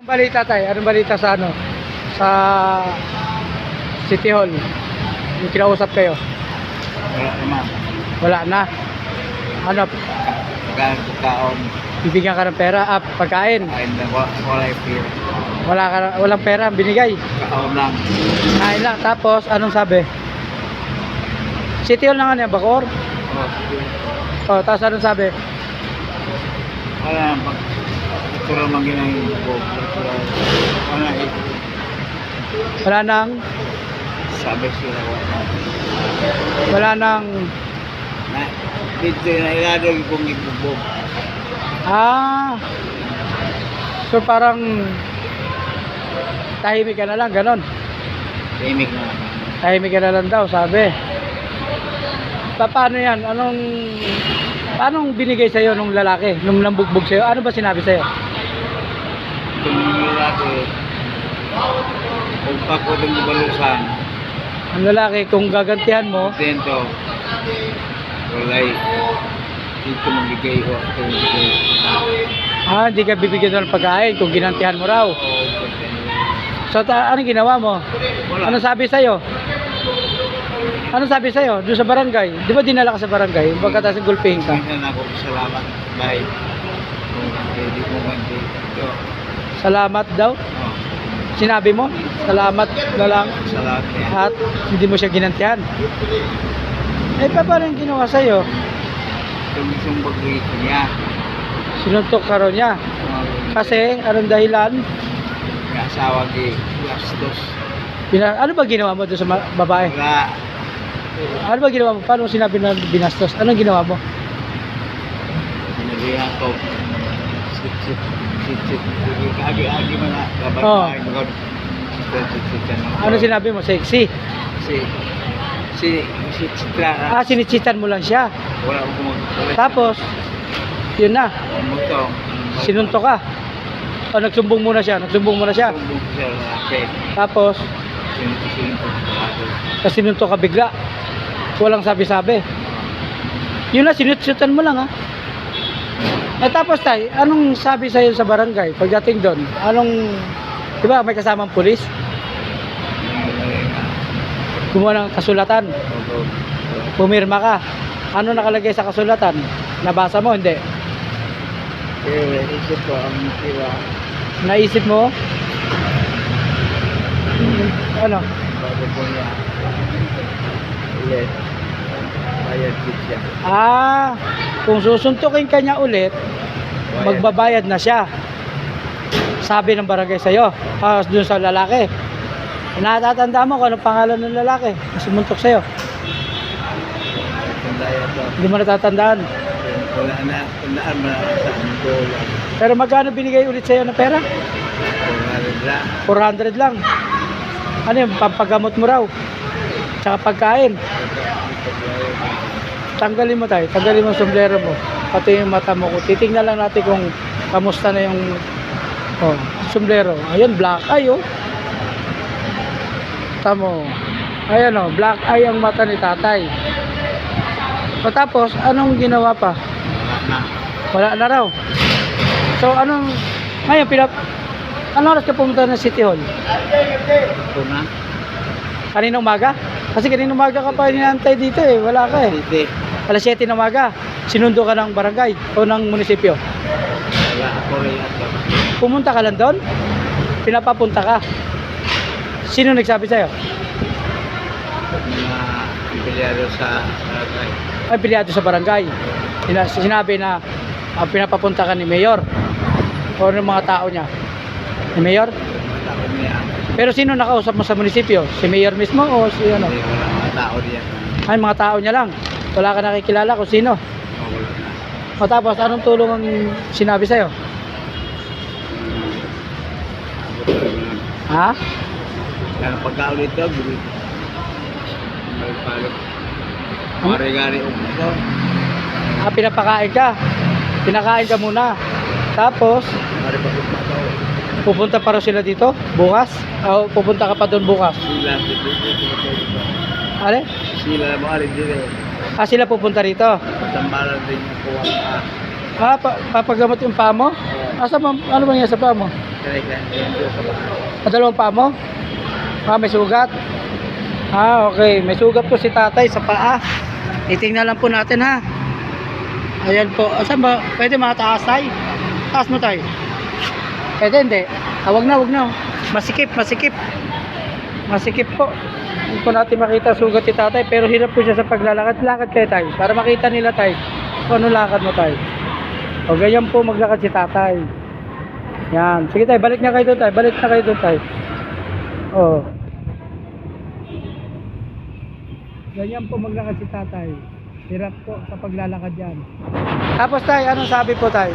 Anong balita tayo? Anong balita sa ano? Sa City Hall? Yung kinausap kayo? Wala naman. Wala na. Ano? Pagkaon. Bibigyan ka ng pera? Pagkain? Kain na wala yung pira. Walang pera binigay? Kaon lang. Kain lang. Tapos, anong sabi? City Hall na nga niya, Bacoor? Oh, Tapos anong sabi? wala naman. Ito naman ginagin ko. Wala eh. Wala nang, Sabi sila wala. wala nang, Dito na ilalagay kong ibubog. so parang tahimik ka na lang, ganon. Timig na naman. Tahimik ka na lang daw, sabi. Paano yan? Paanong binigay sa'yo nung lalaki? Nung nambugbog sa'yo? Ano ba sinabi sa'yo? Kung lalaki, kung pako ng balusan, Ang lalaki, kung gagantihan mo, dito, walay. Dito magbigay o ito magbigay. hindi ka bibigyan ng pagkain kung ginantihan mo raw. So, anong ginawa mo? Ano sabi sa'yo? Ano sabi sa'yo? Doon sa barangay? Di ba dinala ka sa barangay? Pagkatapos gulpihin ka? Minsan ako salamat. Bye. Kung hindi mo ganti. Ito. Salamat daw? Oh, Sinabi mo? Salamat na lang. salamat niya. At hindi mo siya ginantihan. Paano yung ginawa sa'yo? Itong isang bagay niya. Sinuntok ka raw niya. Kasi, anong dahilan? May asawa di gastos. Ano ba ginawa mo doon sa babae? Wala. Ano ba ginawa mo? Paano sinabi na binastos? Anong ginawa mo? Pinagrihan ko. Sit. Agi-agi mga Oh. kabay. Ano sinabi mo? Sexy? Si Citra. Sinichitan mo lang siya. Wala akong kumagpalit. Tapos, yun na. Mutong. Sinuntok ka. Nagsumbong muna siya. Sumbong siya lalaki. Tapos, Sinuntong lalaki. kasi sinuntok ka bigla. Walang sabi-sabi. Yun na, sinutsitan mo lang ha. Tapos tay, anong sabi sa'yo sa barangay pagdating doon? Di ba may kasamang pulis? Gumawa ng kasulatan. Pumirma ka. Ano nakalagay sa kasulatan? Nabasa mo? Hindi. Isip ko ang sila. Naisip mo? Ano? Bago po niya. Ulit. Bayad din siya. Kung susuntukin ka niya ulit, magbabayad na siya. Sabi ng barangay sa'yo. Doon sa lalaki. Natatanda mo kung anong pangalan ng lalaki na sumuntok sa'yo? Tandaan to. Hindi mo natatandaan. Wala na. Tandaan mo na sa Angola. Pero magkano binigay ulit sa'yo ng pera? 400 lang. Ano yung pampagamot mo raw? Tsaka pagkain. Tanggalin mo tayo. Tanggalin mo yung sombrero mo. Pati yung mata mo. Titingnan lang natin kung kamusta na yung sombrero. Ayun, black eye oh. Tamo. Ayan oh, black eye ang mata ni tatay. Tapos, anong ginawa pa? Wala na raw. So, ngayon, anong oras ka pumunta ng City Hall? Ito na. Kanina umaga? Kasi kanina umaga ka pa hinihintay dito eh. Wala ka eh. City. Alas 7 ng umaga. Sinundo ka ng barangay o ng munisipyo. Wala ako rin ito. Pumunta ka lang doon? Pinapapunta ka? Sino nagsabi sa'yo? Mga empleyado sa barangay. Ay, pilyado sa barangay. Sinabi na pinapapunta ka ni Mayor o ng mga tao niya. Ni Mayor? Mga tao niya. Pero sino nakausap mo sa munisipyo? Si Mayor mismo o si ano? Hindi, wala mga tao diyan. Ay, mga tao niya lang. Wala ka nakikilala kung sino. Wala na. Tapos, anong tulong ang sinabi sa'yo? Ha? Kaya pagkaon ito, guli. Magpalo. Mari-gari ito. Pinapakain ka. Pinakain ka muna. Tapos, Mari-pagod na ito. pupunta pa rin sila dito bukas? O pupunta ka pa doon bukas? Sila, Ale? sila mari din eh. Sila pupunta rito? Tambalan din yung kuha. Papagamot yung paa mo? Ano ba niya sa paa mo? Talaga, yun doon sa bahay. Dalawang paa mo? May sugat? Okay. May sugat po si tatay sa paa. Titingnan lang po natin ha. Ayan po. Saan ba? Pwede mataas tay? Taas mo tay. Pwede hindi. Wag na, wag na. Masikip, masikip. Masikip po. Hindi po natin makita sugat si tatay. Pero hirap po siya sa paglalakad. Lakad kayo tay. Para makita nila tay. Kung ano lakad mo tay. O ganyan po maglakad si tatay. Yan. Sige tay, balik na kayo doon tay. Balik na kayo doon tay. Oh. Ganyan po maglakad si tatay. Hirap po sa paglalakad yan. Tapos tay, anong sabi po tay?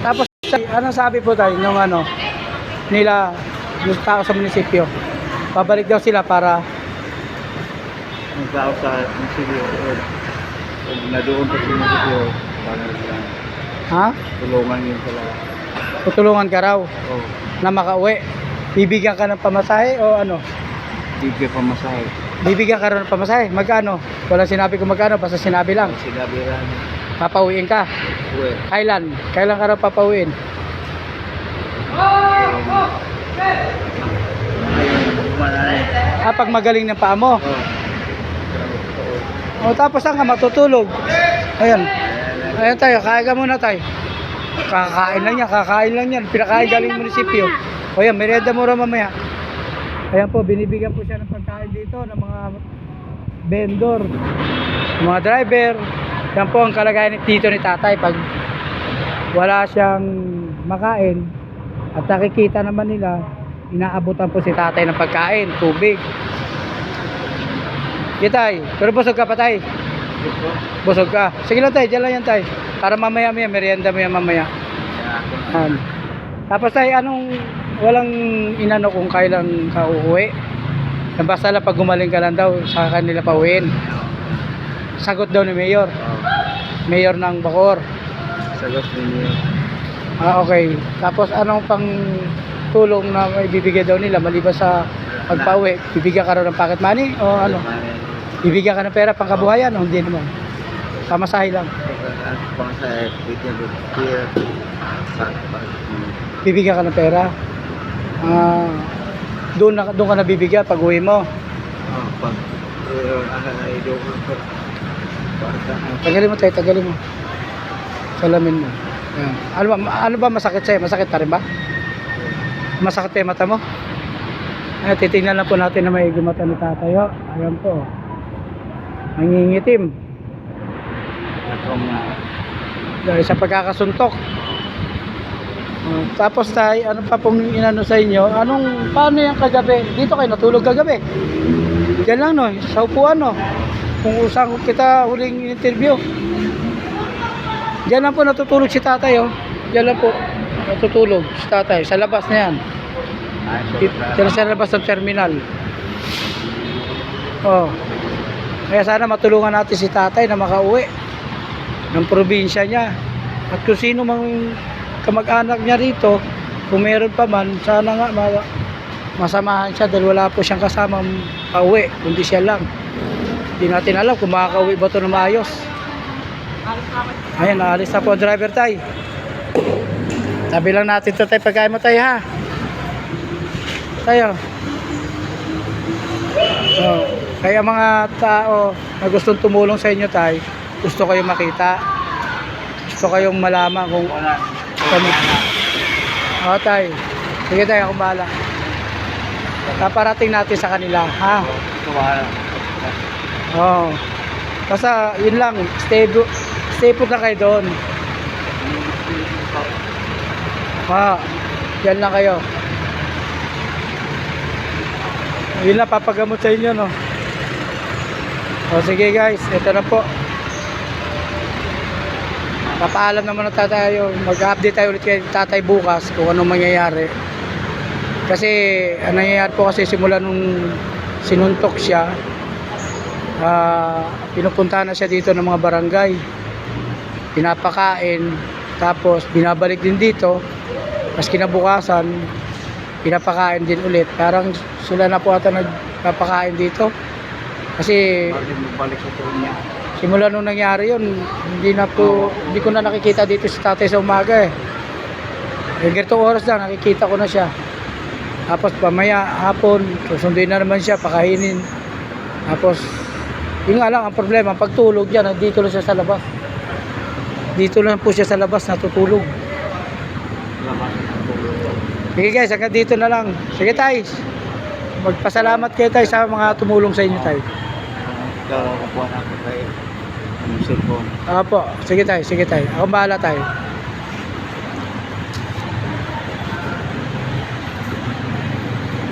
Tapos tay, anong sabi po tay nung ano nila yung tao sa munisipyo? Pabalik daw sila para Ang tao sa munisipyo, kung na doon sa munisipyo, para ha? tulungan yun sila. Tutulungan ka raw Oh, na makauwi. Bibigyan ka ng pamasahe o ano? bigyan pa masahe. Bibigyan ka raw ng pamasahe. Magkano? Walang sinabi kung magkano, basta sinabi lang. Sinabi lang, Papauwiin ka. uwi. Kailan? Kailan ka raw papauwiin? Ayun, bumanay. Pag magaling ng paa mo. Oh. O tapos saan ka matutulog? Ayan. Ayan tayo, kain ka muna tayo. Kakain lang yan. Pinakain galing munisipyo. O yan, merienda mo raw mamaya. Ayan po, binibigyan po siya ng pagkain dito ng mga vendor, mga driver. Yan po ang kalagayan dito ni tatay pag wala siyang makain at nakikita naman nila, inaabutan po si tatay ng pagkain, tubig. Tay, pero busog ka pa tay? Busog ka. Sige lang tay, dyan lang yan tay. Para mamaya merienda mo yan mamaya. Tapos tay, walang inano kung kailan ka uuwi? Basta lang pag gumaling ka lang daw, sa kanila pa uwiin. Sagot daw ni Mayor. Mayor ng Bacoor. Sagot ninyo. Okay. Tapos anong pang tulong na may bibigay daw nila maliban sa pagpauwi? Bibigyan ka raw ng pocket money o ano? Bibigyan ka ng pera pang kabuhayan o hindi naman? Pamasahe lang. Pamasahe, bigyan ko. Bibigyan ka ng pera. Doon ka nabibigyan pag uwi mo. Pag ay doon ko. Tagalin mo tayo, tagalin mo. Salamin mo. Ayan. Ano ba masakit sa'yo? Masakit pa rin ba? Masakit pa yung mata mo? Ayan, titingnan lang po natin na may mata ni tatay. Oh. Ayan po. Nangingitim. Dahil sa pagkakasuntok. Tapos tayo, ano pa pong inano sa inyo? Paano yung kagabi? Dito kayo natulog kagabi? Diyan lang no, sa upuan no. Kung usang kita huling interview. Diyan lang po natutulog si tatay oh. Diyan lang po natutulog si tatay. Sa labas na yan. Diyan sa labas ng terminal. Oh. Kaya sana matulungan natin si tatay na makauwi ng probinsya niya. At kung sino mang kamag-anak niya rito, kung meron pa man, sana nga masamahan siya dahil wala po siyang kasamang pauwi, kundi siya lang. Hindi natin alam kung makakauwi ba ito na maayos. Ayan, naalis na po ang driver tay. Sabi lang natin ito tay, pagkain mo tayo ha. Tayo. Oh, kaya mga tao na gustong tumulong sa inyo tay, gusto kayong makita. Gusto kayong malaman kung kami. Tay. Sige tayo, akong bahala. Paparating natin sa kanila, ha? Oo. Basta, yun lang. Stay put na kayo doon. Yan lang kayo. Yun lang, papagamot sa inyo, no? O, sige guys, ito na po. Papaalam naman na tayo, mag-update tayo ulit kay tatay bukas kung anong mangyayari. Kasi ang nangyayari po kasi simula nung sinuntok siya, pinupunta na siya dito ng mga barangay, pinapakain, tapos binabalik din dito, tapos kinabukasan pinapakain din ulit. Parang sila na po ata nagpapakain dito kasi Balik sa tulong niya. Simula nung nangyari yun, hindi ko na nakikita dito si tatay sa umaga eh. Ganitong oras lang, nakikita ko na siya. Tapos pamaya, hapon, susunduin na naman siya, pakainin. Tapos, yun nga lang, ang problema, pagtulog niya, dito lang siya sa labas. Dito lang po siya sa labas, natutulog. Sige guys, hanggang dito na lang. Sige tayo. Magpasalamat kayo tayo sa mga tumulong sa inyo tayo. Kukuha na ako kay cellphone. Apo, sige tayo, sige tayo. Ako bahala tayo.